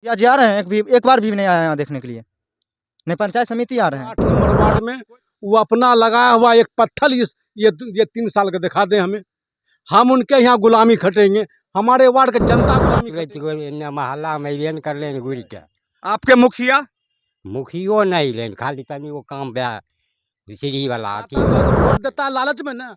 या जी आ रहे हैं, एक बार भी नहीं आया यहाँ देखने के लिए, नहीं पंचायत समिति आ रहे हैं। 8 नंबर वार्ड में वो अपना लगाया हुआ एक पत्थर ये 3 साल का दिखा दें हमें, हम उनके यहाँ गुलामी खटेंगे, हमारे वार्ड का जनता गुलामी खटेगी। महल्ला में लेन कर लेन गुड़ के आपके मुखिया मुखियो नहीं लेन खाली तनी वो काम बे सीढ़ी वाला वोट देता है लालच में ना,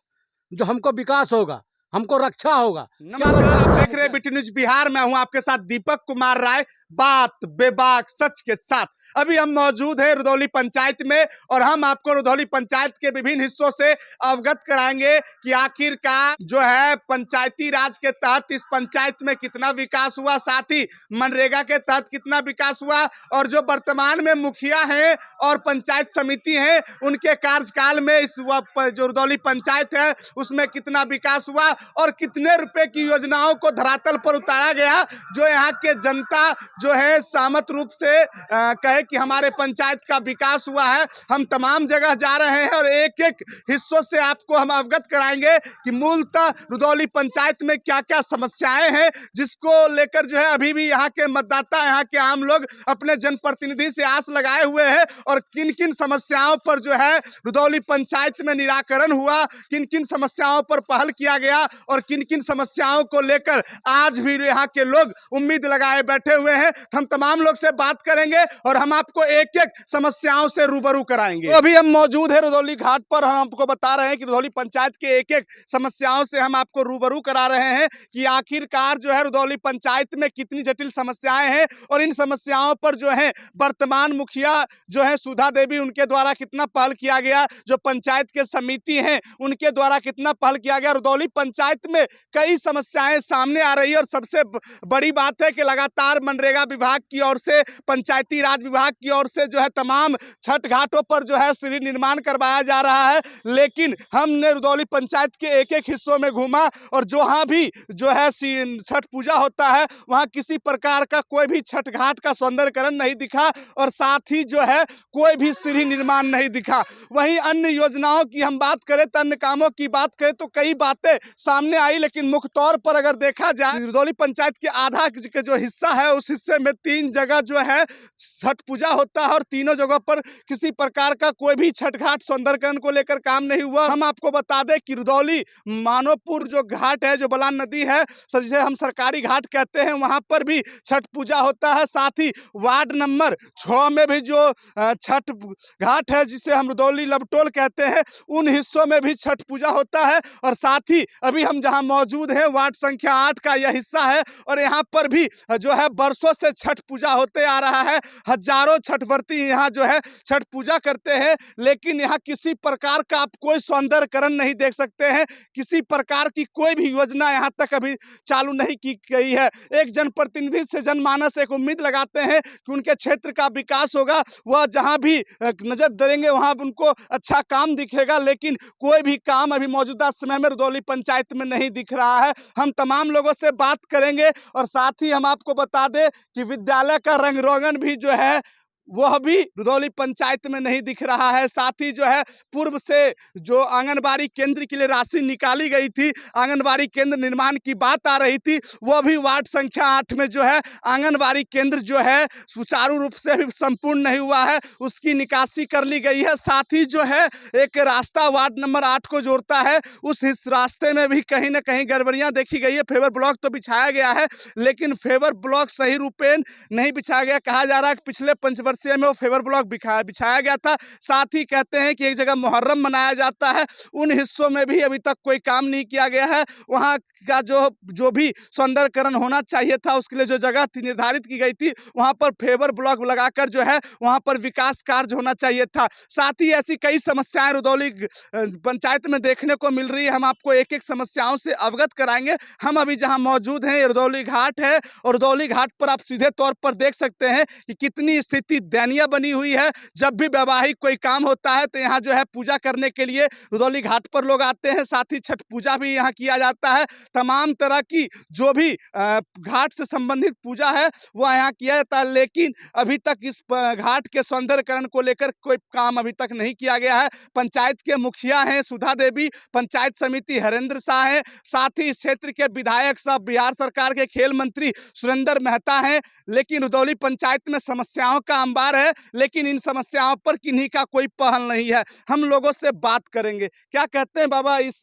जो हमको विकास होगा, हमको रक्षा होगा। नमस्कार, आप देख रहे हैं BT न्यूज बिहार। मैं हूं आपके साथ दीपक कुमार राय, बात बेबाक सच के साथ। अभी हम मौजूद हैं रुधौली पंचायत में और हम आपको रुधौली पंचायत के विभिन्न हिस्सों से अवगत कराएंगे कि आखिरकार जो है पंचायती राज के तहत इस पंचायत में कितना विकास हुआ, साथ ही मनरेगा के तहत कितना विकास हुआ और जो वर्तमान में मुखिया हैं और पंचायत समिति हैं उनके कार्यकाल में इस जो रुधौली पंचायत है उसमें कितना विकास हुआ और कितने रुपए की योजनाओं को धरातल पर उतारा गया, जो यहाँ के जनता जो है सहमत रूप से कहे कि हमारे पंचायत का विकास हुआ है। हम तमाम जगह जा रहे हैं और एक एक हिस्सों से आपको हम अवगत कराएंगे कि मूलतः रुधौली पंचायत में क्या क्या समस्याएं हैं, जिसको लेकर जो है अभी भी यहाँ के मतदाता, यहाँ के आम लोग अपने जनप्रतिनिधि से आस लगाए हुए हैं और किन किन समस्याओं पर जो है रुधौली पंचायत में निराकरण हुआ, किन किन समस्याओं पर पहल किया गया और किन किन समस्याओं को लेकर आज भी यहाँ के लोग उम्मीद लगाए बैठे हुए हैं। हम तमाम लोग से बात करेंगे और हम आपको एक एक समस्याओं से रूबरू कराएंगे। तो अभी हम मौजूद है रुधौली घाट पर, हम आपको बता रहे हैं कि रुधौली पंचायत के एक एक समस्याओं से हम आपको रूबरू करा रहे हैं कि आखिरकार जो है रुधौली पंचायत में कितनी जटिल समस्याएं हैं और इन समस्याओं पर जो है वर्तमान मुखिया जो है सुधा देवी, उनके द्वारा कितना पहल किया गया, जो पंचायत के समिति हैं उनके द्वारा कितना पहल किया गया। रुधौली पंचायत में कई समस्याएं सामने आ रही है और सबसे बड़ी बात है कि लगातार मनरेगा विभाग की ओर से, पंचायती राज विभाग की ओर से जो है तमाम छठ घाटों पर जो है सीढ़ी निर्माण करवाया जा रहा है, लेकिन हमने रुधौली पंचायत के एक एक हिस्सों में घूमा और जहां भी जो है छठ पूजा होता है वहां किसी प्रकार का कोई भी छठ घाट का सौंदर्यकरण नहीं दिखा और साथ ही जो है कोई भी सीढ़ी निर्माण नहीं दिखा। वहीं अन्य योजनाओं की हम बात करें तो, अन्य कामों की बात करें तो कई बातें सामने आई, लेकिन मुख्य तौर पर अगर देखा जाए रुधौली पंचायत के आधा के जो हिस्सा है उस हिस्से में 3 जगह जो है छठ पूजा होता है और तीनों जगह पर किसी प्रकार का कोई भी छठ घाट सौंदर्यकरण को लेकर काम नहीं हुआ। हम आपको बता दें कि रुधौली मानोपुर जो घाट है, जो बलान नदी है जिसे हम सरकारी घाट कहते हैं, वहां पर भी छठ पूजा होता है। साथ ही वार्ड नंबर 6 में भी जो छठ घाट है जिसे हम रुधौली लबटोल कहते हैं, उन हिस्सों में भी छठ पूजा होता है। और साथ ही अभी हम जहां मौजूद हैं वार्ड संख्या 8 का यह हिस्सा है और यहाँ पर भी जो है बरसों से छठ पूजा होते आ रहा है। हजारों छठ व्रती यहाँ जो है छठ पूजा करते हैं, लेकिन यहाँ किसी प्रकार का आप कोई सौंदर्यकरण नहीं देख सकते हैं, किसी प्रकार की कोई भी योजना यहाँ तक अभी चालू नहीं की गई है। एक जनप्रतिनिधि से जनमानस एक उम्मीद लगाते हैं कि उनके क्षेत्र का विकास होगा, वह जहाँ भी नजर देंगे वहाँ उनको अच्छा काम दिखेगा, लेकिन कोई भी काम अभी मौजूदा समय में रुधौली पंचायत में नहीं दिख रहा है। हम तमाम लोगों से बात करेंगे और साथ ही हम आपको बता दें कि विद्यालय का रंग रोगन भी जो है वह भी रुधौली पंचायत में नहीं दिख रहा है। साथ ही जो है पूर्व से जो आंगनबाड़ी केंद्र के लिए राशि निकाली गई थी, आंगनबाड़ी केंद्र निर्माण की बात आ रही थी, वह भी वार्ड संख्या 8 में जो है आंगनबाड़ी केंद्र जो है सुचारू रूप से भी संपूर्ण नहीं हुआ है, उसकी निकासी कर ली गई है। साथ ही जो है एक रास्ता वार्ड नंबर 8 को जोड़ता है, उस रास्ते में भी कहीं ना कहीं गड़बड़ियां देखी गई है। फेवर ब्लॉक तो बिछाया गया है, लेकिन फेवर ब्लॉक सही रूपेण नहीं बिछाया गया। कहा जा रहा है कि पिछले पंचवर्षीय में वो फेवर ब्लॉक बिछाया गया था। साथ ही कहते हैं कि एक जगह मुहर्रम मनाया जाता है, उन हिस्सों में भी अभी तक कोई काम नहीं किया गया है। वहाँ का जो भी सौंदर्यकरण होना चाहिए था उसके लिए जो जगह थी निर्धारित की गई थी, वहाँ पर फेवर ब्लॉक लगाकर जो है वहाँ पर विकास कार्य होना चाहिए था। साथ ही ऐसी कई समस्याएं रुधौली पंचायत में देखने को मिल रही है, हम आपको एक एक समस्याओं से अवगत कराएंगे। हम अभी जहाँ मौजूद हैं रुधौली घाट है और रुधौली घाट पर आप सीधे तौर पर देख सकते हैं कि कितनी स्थिति दयनीय बनी हुई है। जब भी वैवाहिक कोई काम होता है तो यहाँ जो है पूजा करने के लिए रुदौली घाट पर लोग आते हैं, साथ ही छठ पूजा भी यहाँ किया जाता है। तमाम तरह की जो भी घाट से संबंधित पूजा है वह यहाँ किया जाता है, लेकिन अभी तक इस घाट के सौंदर्यकरण को लेकर कोई काम अभी तक नहीं किया गया है। पंचायत के मुखिया हैं सुधा देवी, पंचायत समिति हरेंद्र शाह हैं, साथ ही इस क्षेत्र के विधायक सब बिहार सरकार के खेल मंत्री सुरेंद्र मेहता हैं। लेकिन रुदौली पंचायत में समस्याओं का अंबार है, लेकिन इन समस्याओं पर किन्हीं का कोई पहल नहीं है। हम लोगों से बात करेंगे। क्या कहते हैं बाबा इस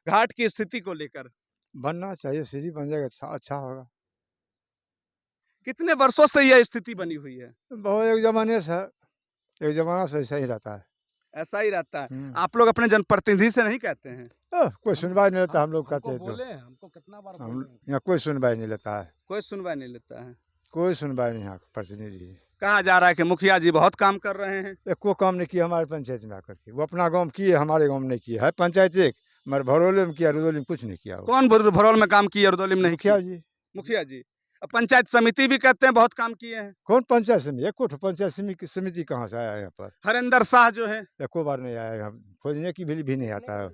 घाट की स्थिति को लेकर? बनना चाहिए, सीढ़ी बन जाएगा अच्छा होगा। कितने वर्षों से यह स्थिति बनी हुई है? बहुत एक जमाने से, एक जमाना से ऐसा ही रहता है। ऐसा ही रहता है। आप लोग अपने जनप्रतिनिधि से नहीं कहते हैं? कोई सुनवाई नहीं लेता, हम लोग कहते हैं तो हमको कितना बार हम यहाँ कोई सुनवाई नहीं लेता है, कोई सुनवाई नहीं लेता है। कोई सुनवाई नहीं। यहाँ प्रतिनिधि कहा जा रहा है कि मुखिया जी बहुत काम कर रहे हैं। एक को काम नहीं किया हमारे पंचायत में आकर के। वो अपना गाँव में किए, हमारे गाँव में नहीं किया है। पंचायत एक मगर भरोले में किया, रुदौली में कुछ नहीं किया। कौन भरौल में काम किया, रुदौली में नहीं किया? मुखिया जी। मुखिया जी। अब पंचायत समिति भी कहते हैं बहुत काम किए हैं। कौन पंचायत समिति? एक पंचायत समिति कहाँ से आया यहाँ पर? हरेंद्र शाह जो है एको बार नहीं आया यहाँ, खोजने की भी नहीं आता है,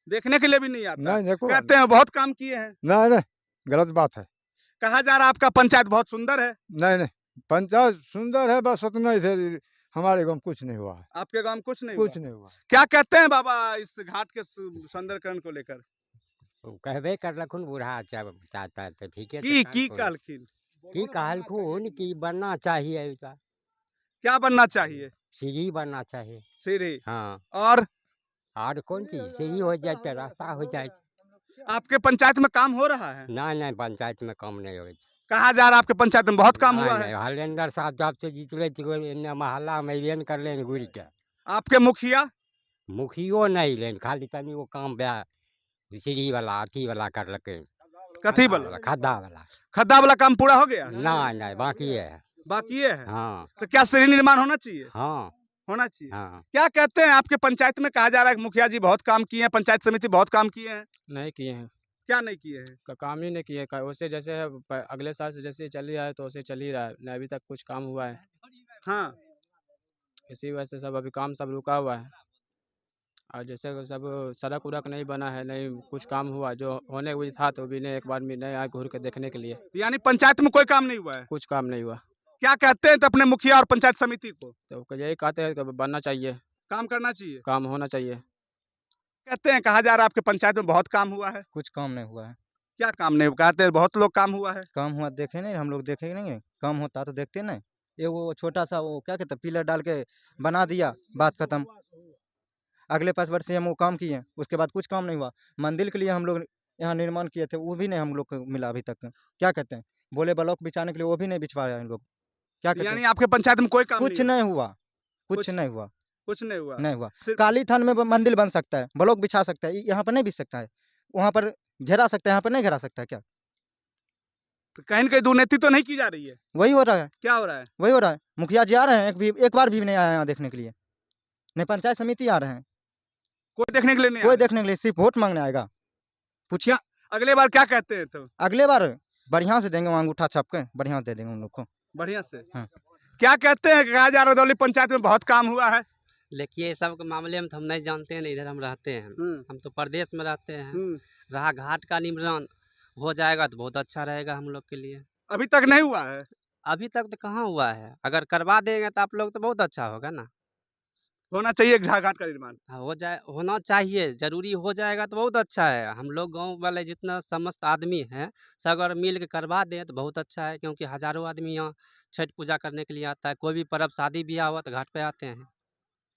देखने के लिए भी नहीं आता। नहीं कहते हैं बहुत काम किए हैं। नहीं, गलत बात है। कहा जा रहा है आपका पंचायत बहुत सुंदर है। नहीं, पंचायत सुंदर है, बस उतना ही थे। हमारे गाँव में कुछ नहीं हुआ है। आपके गांव में कुछ नहीं हुआ। क्या कहते हैं बाबा इस घाट के सौंदर्यकरण को लेकर? कहबे करलखुन बूढ़ा चाहता है तो ठीक है। की कहलखिन? की कहलखुन कि बनना चाहिए ऐसा। क्या बनना चाहिए? सीढ़ी बनना चाहिए। सीढ़ी? हाँ। और कौन चीज? सीढ़ी हो जाए तो रास्ता हो जाए। आपके पंचायत में काम हो रहा है? नहीं, पंचायत में काम नहीं हो। कहा जा रहा है आपके पंचायत में बहुत काम हुआ है। हरेंद्र साहब जब से जीतले मोहल्ला में इवेन कर लेन गुड़ के। आपके मुखिया? मुखियो नहीं लेन, खाली तनी वो काम बे सीढ़ी वाला अथी वाला कर लके। कथी वाला? खड्डा वाला। खड्डा वाला काम पूरा हो गया? नहीं, बाकी है। बाकी है? हाँ। तो क्या सीढ़ी निर्माण होना चाहिए? हाँ, होना चाहिए। हाँ। क्या कहते हैं आपके पंचायत में? कहा जा रहा है कि मुखिया जी बहुत काम किए हैं, पंचायत समिति बहुत काम किए हैं। नहीं किए हैं। क्या नहीं किए हैं? काम ही नहीं किए। वैसे जैसे है अगले साल से जैसे चल ही रहा है तो वैसे चल ही रहा है, नहीं अभी तक कुछ काम हुआ है। हाँ। इसी वजह से सब अभी काम सब रुका हुआ है। और जैसे सब सड़क उड़क नहीं बना है, नहीं कुछ काम हुआ। जो होने को था तो भी नहीं, एक बार भी नहीं आए घूर के देखने के लिए। यानी पंचायत में कोई काम नहीं हुआ है? कुछ काम नहीं हुआ। क्या कहते हैं तो अपने मुखिया और पंचायत समिति को? तो यही कहते हैं कि बनना चाहिए, काम करना चाहिए, काम होना चाहिए। कहते हैं। कहा जा रहा है आपके पंचायत में बहुत काम हुआ है। कुछ काम नहीं हुआ है। क्या काम नहीं? कहते हैं बहुत लोग काम हुआ है। काम हुआ देखे नहीं, हम लोग देखे नहीं। काम होता तो देखते नहीं। ये वो छोटा सा वो क्या कहते हैं, पिलर डाल के बना दिया, बात खत्म। अगले 5 वर्ष से हम वो काम किए, उसके बाद कुछ काम नहीं हुआ। मंदिर के लिए हम लोग यहाँ निर्माण किए थे, वो भी नहीं हम लोग को मिला अभी तक। क्या कहते हैं, बोले ब्लॉक बिछाने के लिए, वो भी नहीं बिछवा रहे हैं लोग। क्या कहते यानी हैं, आपके पंचायत में कोई काम कुछ नहीं हुआ। कुछ नहीं हुआ। कुछ नहीं हुआ। नहीं हुआ। सिर्फ- काली थान में मंदिर बन सकता है, ब्लॉक बिछा सकता है, यहाँ पर नहीं बिछ सकता है। वहाँ पर घेरा सकता है, यहाँ पर नहीं घेरा सकता है। क्या तो कहीं न कहीं दुर्नीति तो नहीं की जा रही है? वही हो रहा है। क्या हो रहा है? वही हो रहा है। मुखिया जी आ रहे हैं, एक बार भी नहीं आया यहाँ देखने के लिए। नहीं पंचायत समिति आ रहे हैं, कोई देखने के लिए नहीं कोई आया? देखने के लिए, सिर्फ वोट मांगने आएगा। पूछिए अगले बार क्या कहते हैं? तो अगले बार बढ़िया से देंगे, वहाँ अंगूठा छाप के बढ़िया दे देंगे उन लोग को। बढ़िया से। हाँ। क्या कहते हैं? कहा जा रहा है रुदौली पंचायत में बहुत काम हुआ है। देखिए सब के मामले में तो हम नहीं जानते हैं, इधर हम रहते हैं। हम तो प्रदेश में रहते हैं। रहा घाट का निर्माण हो जाएगा तो बहुत अच्छा रहेगा हम लोग के लिए। अभी तक नहीं हुआ है। अभी तक तो कहाँ हुआ है, अगर करवा देंगे तो आप लोग तो बहुत अच्छा होगा ना। होना चाहिए घाट का निर्माण। हो जाए, होना चाहिए, जरूरी हो जाएगा तो बहुत अच्छा है। हम लोग गांव वाले जितना समस्त आदमी हैं सब अगर मिल के करवा दें तो बहुत अच्छा है, क्योंकि हजारों आदमी यहाँ छठ पूजा करने के लिए आता है। कोई भी पर्व शादी ब्याह हुआ तो घाट पे आते हैं,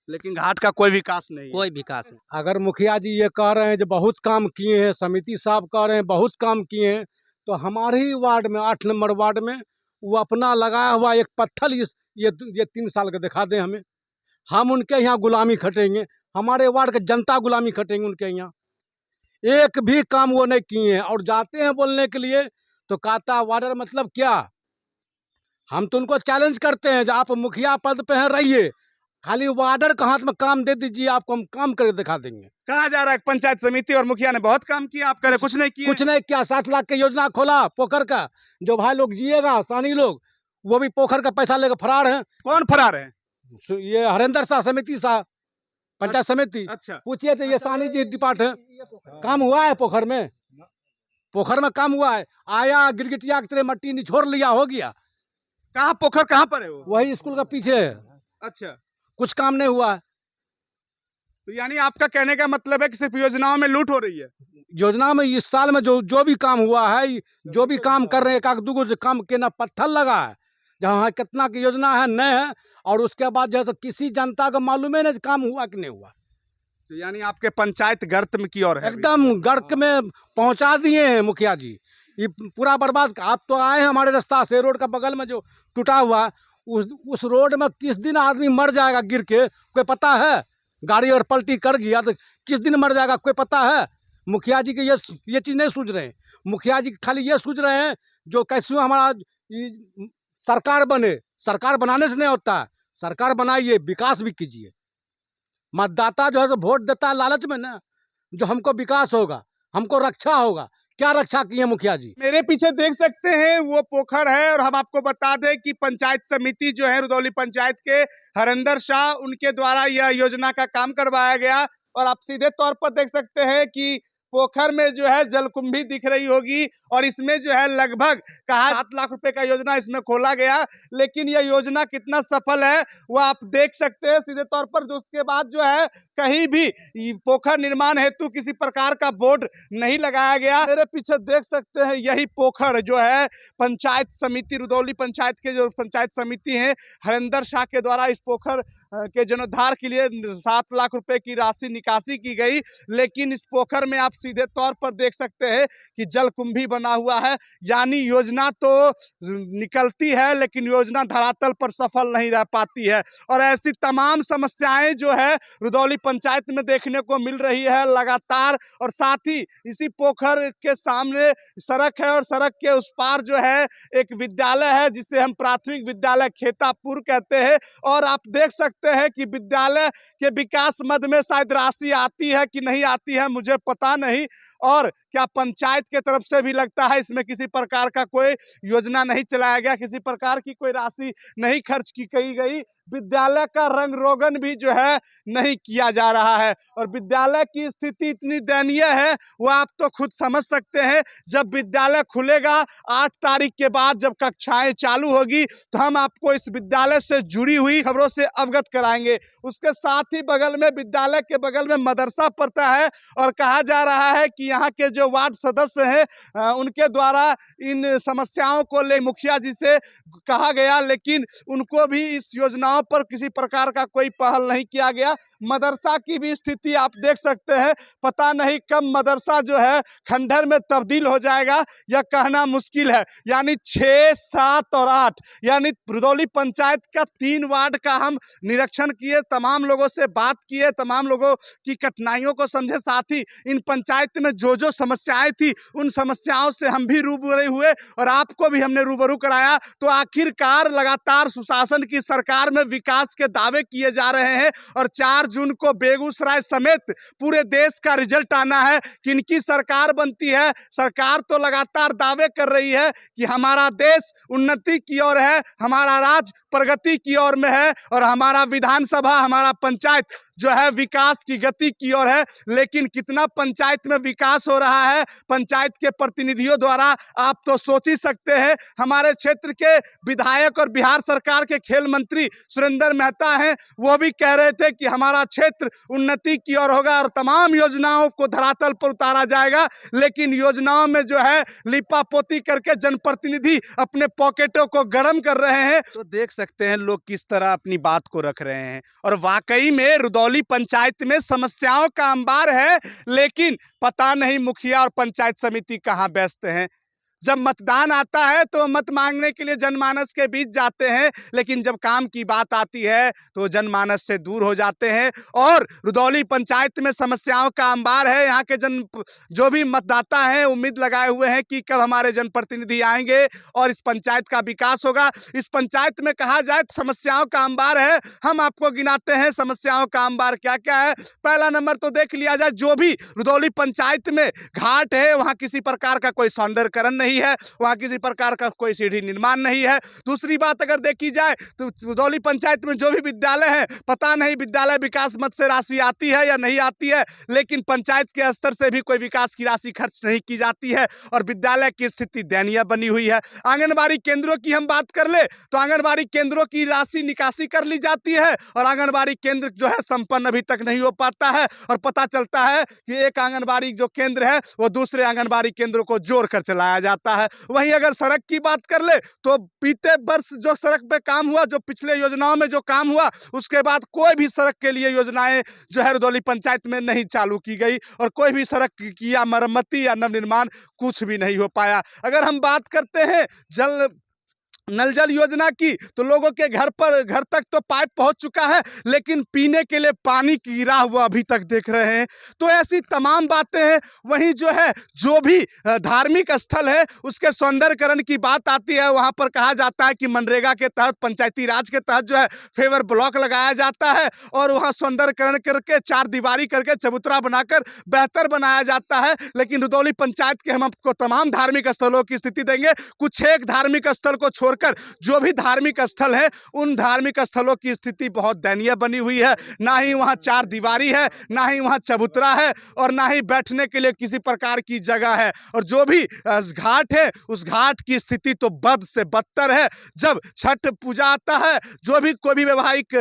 लेकिन घाट का कोई विकास नहीं है। कोई विकास नहीं। अगर मुखिया जी ये कह रहे हैं जो बहुत काम किए हैं, समिति साहब कह रहे हैं बहुत काम किए हैं, तो हमारे ही वार्ड में 8 नंबर वार्ड में वो अपना लगाया हुआ एक पत्थर ये 3 साल का दिखा दें हमें। हम उनके यहाँ गुलामी खटेंगे, हमारे वार्ड के जनता गुलामी खटेंगे उनके यहाँ। एक भी काम वो नहीं किए हैं। और जाते हैं बोलने के लिए तो कहता वार्डर मतलब क्या। हम तो उनको चैलेंज करते हैं, जो आप मुखिया पद पे हैं रहिए, खाली वार्डर के हाथ में काम दे दीजिए, आपको हम काम करके दिखा देंगे। कहा जा रहा है पंचायत समिति और मुखिया ने बहुत काम किया, आप कह रहे कुछ नहीं किया। कुछ नहीं किया। 7 लाख की योजना खोला पोखर का, जो भाई लोग जिएगा सानी लोग वो भी पोखर का पैसा लेकर फरार हैं। कौन फरार है? ये हरेंद्र शाह, समिति शाह, पंचायत समिति। अच्छा, पूछिए तो ये सानी जी डिपार्ट है। काम हुआ है पोखर में? पोखर में काम हुआ है? आया गिरगिटिया की तरह मट्टी निछोड़ लिया, हो गया। कहाँ पोखर कहाँ पर है वो? वही स्कूल का पीछे है। अच्छा, कुछ काम नहीं हुआ है। तो यानी आपका कहने का मतलब है कि सिर्फ योजनाओं में लूट हो रही है? योजना में इस साल में जो भी काम हुआ है, जो भी काम कर रहे हैं, एक आध दूगो जो काम के ना पत्थर लगा है, जहाँ कितना की योजना है नहीं है, और उसके बाद जो है किसी जनता को मालूम है नहीं काम हुआ कि नहीं हुआ। तो यानी आपके पंचायत गर्त में की ओर है अभी? एकदम गर्क में पहुंचा दिए हैं मुखिया जी। ये पूरा बर्बाद। आप तो आए हैं हमारे रास्ता से, रोड का बगल में जो टूटा हुआ, उस रोड में किस दिन आदमी मर जाएगा गिर के, कोई पता है? गाड़ी अगर पलटी कर गया तो किस दिन मर जाएगा, कोई पता है? मुखिया जी के ये चीज़ नहीं सूझ रहे हैं। मुखिया जी खाली ये सूझ रहे हैं जो कैसे हमारा सरकार बने। सरकार बनाने से नहीं होता है, सरकार बनाइए, विकास भी कीजिए। मतदाता जो है तो वोट देता है लालच में ना, जो हमको विकास होगा, हमको रक्षा होगा। क्या रक्षा किए मुखिया जी? मेरे पीछे देख सकते हैं वो पोखर है, और हम आपको बता दें कि पंचायत समिति जो है रुदौली पंचायत के हरेंद्र शाह, उनके द्वारा यह योजना का काम करवाया गया। और आप सीधे तौर पर देख सकते हैं कि पोखर में जो है जलकुंभी दिख रही होगी, और इसमें जो है लगभग कहा 7 लाख रुपए का योजना इसमें खोला गया। लेकिन यह योजना कितना सफल है वो आप देख सकते हैं सीधे तौर पर। उसके बाद जो है कहीं भी पोखर निर्माण हेतु किसी प्रकार का बोर्ड नहीं लगाया गया। मेरे पीछे देख सकते हैं यही पोखर जो है पंचायत समिति रुदौली पंचायत के जो पंचायत समिति है हरेंद्र शाह के द्वारा इस पोखर के जीर्णोद्धार के लिए 7 लाख रुपए की राशि निकासी की गई। लेकिन इस पोखर में आप सीधे तौर पर देख सकते हैं कि जलकुंभी बना हुआ है। यानी योजना तो निकलती है लेकिन योजना धरातल पर सफल नहीं रह पाती है। और ऐसी तमाम समस्याएं जो है रुदौली पंचायत में देखने को मिल रही है लगातार। और साथ ही इसी पोखर के सामने सड़क है, और सड़क के उस पार जो है एक विद्यालय है जिसे हम प्राथमिक विद्यालय खेतापुर कहते हैं। और आप देख सकते हैं कि विद्यालय के विकास मद में शायद राशि आती है कि नहीं आती है, मुझे पता नहीं। और क्या पंचायत के तरफ से भी लगता है इसमें किसी प्रकार का कोई योजना नहीं चलाया गया, किसी प्रकार की कोई राशि नहीं खर्च की गई। विद्यालय का रंग रोगन भी जो है नहीं किया जा रहा है। और विद्यालय की स्थिति इतनी दयनीय है वो आप तो खुद समझ सकते हैं। जब विद्यालय खुलेगा 8 तारीख के बाद, जब कक्षाएं चालू होगी, तो हम आपको इस विद्यालय से जुड़ी हुई खबरों से अवगत कराएंगे। उसके साथ ही बगल में विद्यालय के बगल में मदरसा पड़ता है, और कहा जा रहा है कि यहाँ के जो वार्ड सदस्य हैं उनके द्वारा इन समस्याओं को ले मुखिया जी से कहा गया, लेकिन उनको भी इस योजनाओं पर किसी प्रकार का कोई पहल नहीं किया गया। मदरसा की भी स्थिति आप देख सकते हैं, पता नहीं कब मदरसा जो है खंडहर में तब्दील हो जाएगा, यह कहना मुश्किल है। यानी 6, 7 और 8 यानी रुदौली पंचायत का 3 वार्ड का हम निरीक्षण किए, तमाम लोगों से बात किए, तमाम लोगों की कठिनाइयों को समझे। साथ ही इन पंचायत में जो समस्याएं थी उन समस्याओं से हम भी रूबरू हुए, और आपको भी हमने रूबरू कराया। तो आखिरकार लगातार सुशासन की सरकार में विकास के दावे किए जा रहे हैं, और 4 जून को बेगूसराय समेत पूरे देश का रिजल्ट आना है। किनकी सरकार बनती है? सरकार तो लगातार दावे कर रही है कि हमारा देश उन्नति की ओर है, हमारा राज्य प्रगति की ओर में है, और हमारा विधानसभा, हमारा पंचायत जो है विकास की गति की ओर है। लेकिन कितना पंचायत में विकास हो रहा है पंचायत के प्रतिनिधियों द्वारा, आप तो सोच ही सकते हैं। हमारे क्षेत्र के विधायक और बिहार सरकार के खेल मंत्री सुरेंद्र मेहता हैं, वो भी कह रहे थे कि हमारा क्षेत्र उन्नति की ओर होगा और तमाम योजनाओं को धरातल पर उतारा जाएगा। लेकिन योजनाओं में जो है लिपापोती करके जनप्रतिनिधि अपने पॉकेटों को गर्म कर रहे हैं। तो देख सकते हैं लोग किस तरह अपनी बात को रख रहे हैं। और वाकई में रुदौली पंचायत में समस्याओं का अंबार है, लेकिन पता नहीं मुखिया और पंचायत समिति कहाँ व्यस्त हैं। जब मतदान आता है तो मत मांगने के लिए जनमानस के बीच जाते हैं, लेकिन जब काम की बात आती है तो जनमानस से दूर हो जाते हैं। और रुदौली पंचायत में समस्याओं का अंबार है। यहाँ के जो भी मतदाता हैं उम्मीद लगाए हुए हैं कि कब हमारे जनप्रतिनिधि आएंगे और इस पंचायत का विकास होगा। इस पंचायत में कहा जाए तो समस्याओं का अंबार है। हम आपको गिनाते हैं समस्याओं का अंबार क्या क्या है। पहला नंबर तो देख लिया जाए, जो भी रुदौली पंचायत में घाट है वहाँ किसी प्रकार का कोई सौंदर्यकरण नहीं है, वहाँ किसी प्रकार का कोई सीढ़ी निर्माण नहीं है। दूसरी बात अगर देखी जाए तो रुदौली पंचायत में जो भी विद्यालय है, पता नहीं विद्यालय विकास मद से राशि आती है या नहीं आती है, लेकिन पंचायत के स्तर से भी कोई विकास की राशि खर्च नहीं की जाती है और विद्यालय की स्थिति दयनीय बनी हुई है। आंगनबाड़ी केंद्रों की हम बात कर ले तो आंगनबाड़ी केंद्रों की राशि निकासी कर ली जाती है और आंगनबाड़ी केंद्र जो है संपन्न अभी तक नहीं हो पाता है और पता चलता है कि एक आंगनबाड़ी जो केंद्र है वो दूसरे आंगनबाड़ी केंद्रों को जोड़ कर चलाया जाता है। वहीं अगर सड़क की बात कर ले तो बीते वर्ष जो सड़क पे काम हुआ, जो पिछले योजनाओं में जो काम हुआ, उसके बाद कोई भी सड़क के लिए योजनाएं जो है रुदौली पंचायत में नहीं चालू की गई और कोई भी सड़क की या मरम्मती या नवनिर्माण कुछ भी नहीं हो पाया। अगर हम बात करते हैं नल जल योजना की तो लोगों के घर तक तो पाइप पहुंच चुका है, लेकिन पीने के लिए पानी की राह वो अभी तक देख रहे हैं। तो ऐसी तमाम बातें हैं। वहीं जो है जो भी धार्मिक स्थल है उसके सौंदर्यकरण की बात आती है, वहां पर कहा जाता है कि मनरेगा के तहत, पंचायती राज के तहत जो है फेवर ब्लॉक लगाया जाता है और वहां सौंदर्यकरण करके चार दीवारी करके चबूतरा बनाकर बेहतर बनाया जाता है। लेकिन रुदौली पंचायत के हम आपको तमाम धार्मिक स्थलों की स्थिति देंगे। कुछ एक धार्मिक स्थल को छोड़ जो भी धार्मिक स्थल है उन धार्मिक स्थलों की स्थिति बहुत दयनीय बनी हुई है। ना ही वहां चार दीवारी है, ना ही वहां चबूतरा है और ना ही बैठने के लिए किसी प्रकार की जगह है। और जो भी घाट है उस घाट की स्थिति तो बद से बदतर है। जब छठ पूजा आता है, जो भी कोई भी वैवाहिक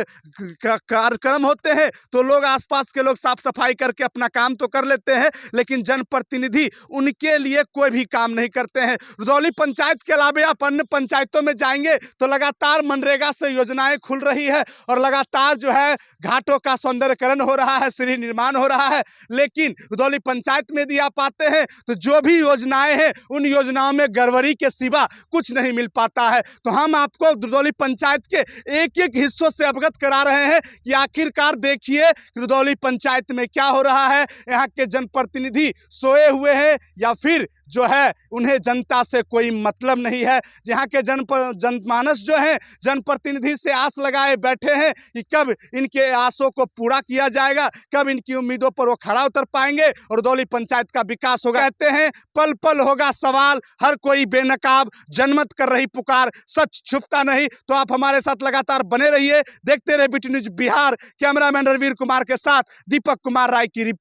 कार्यक्रम होते हैं तो लोग आसपास के लोग साफ सफाई करके अपना काम तो कर लेते हैं, लेकिन जनप्रतिनिधि उनके लिए कोई भी काम नहीं करते हैं। रुदौली पंचायत के अलावा आप अन्य पंचायतों में जाएंगे तो लगातार मनरेगा से योजनाएं खुल रही है और लगातार जो है घाटों का सौंदर्यकरण हो रहा है, सीढ़ी निर्माण हो रहा है। लेकिन रुदौली पंचायत में यदि आप आते हैं तो जो भी योजनाएं हैं उन योजनाओं में गड़बड़ी के सिवा कुछ नहीं मिल पाता है। तो हम आपको रुदौली पंचायत के एक एक हिस्सों से अवगत करा रहे हैं कि आखिरकार देखिए रुदौली पंचायत में क्या हो रहा है। यहाँ के जनप्रतिनिधि सोए हुए हैं या फिर जो है उन्हें जनता से कोई मतलब नहीं है। यहाँ के जनमानस जो है जनप्रतिनिधि से आस लगाए बैठे हैं कि कब इनके आसों को पूरा किया जाएगा, कब इनकी उम्मीदों पर वो खड़ा उतर पाएंगे और रुदौली पंचायत का विकास होगा। कहते हैं पल पल होगा सवाल, हर कोई बेनकाब, जनमत कर रही पुकार, सच छुपता नहीं। तो आप हमारे साथ लगातार बने रहिए, देखते रहे BT news Bihar. Cameraman Ranveer Kumar के साथ दीपक कुमार राय की रिपोर्ट।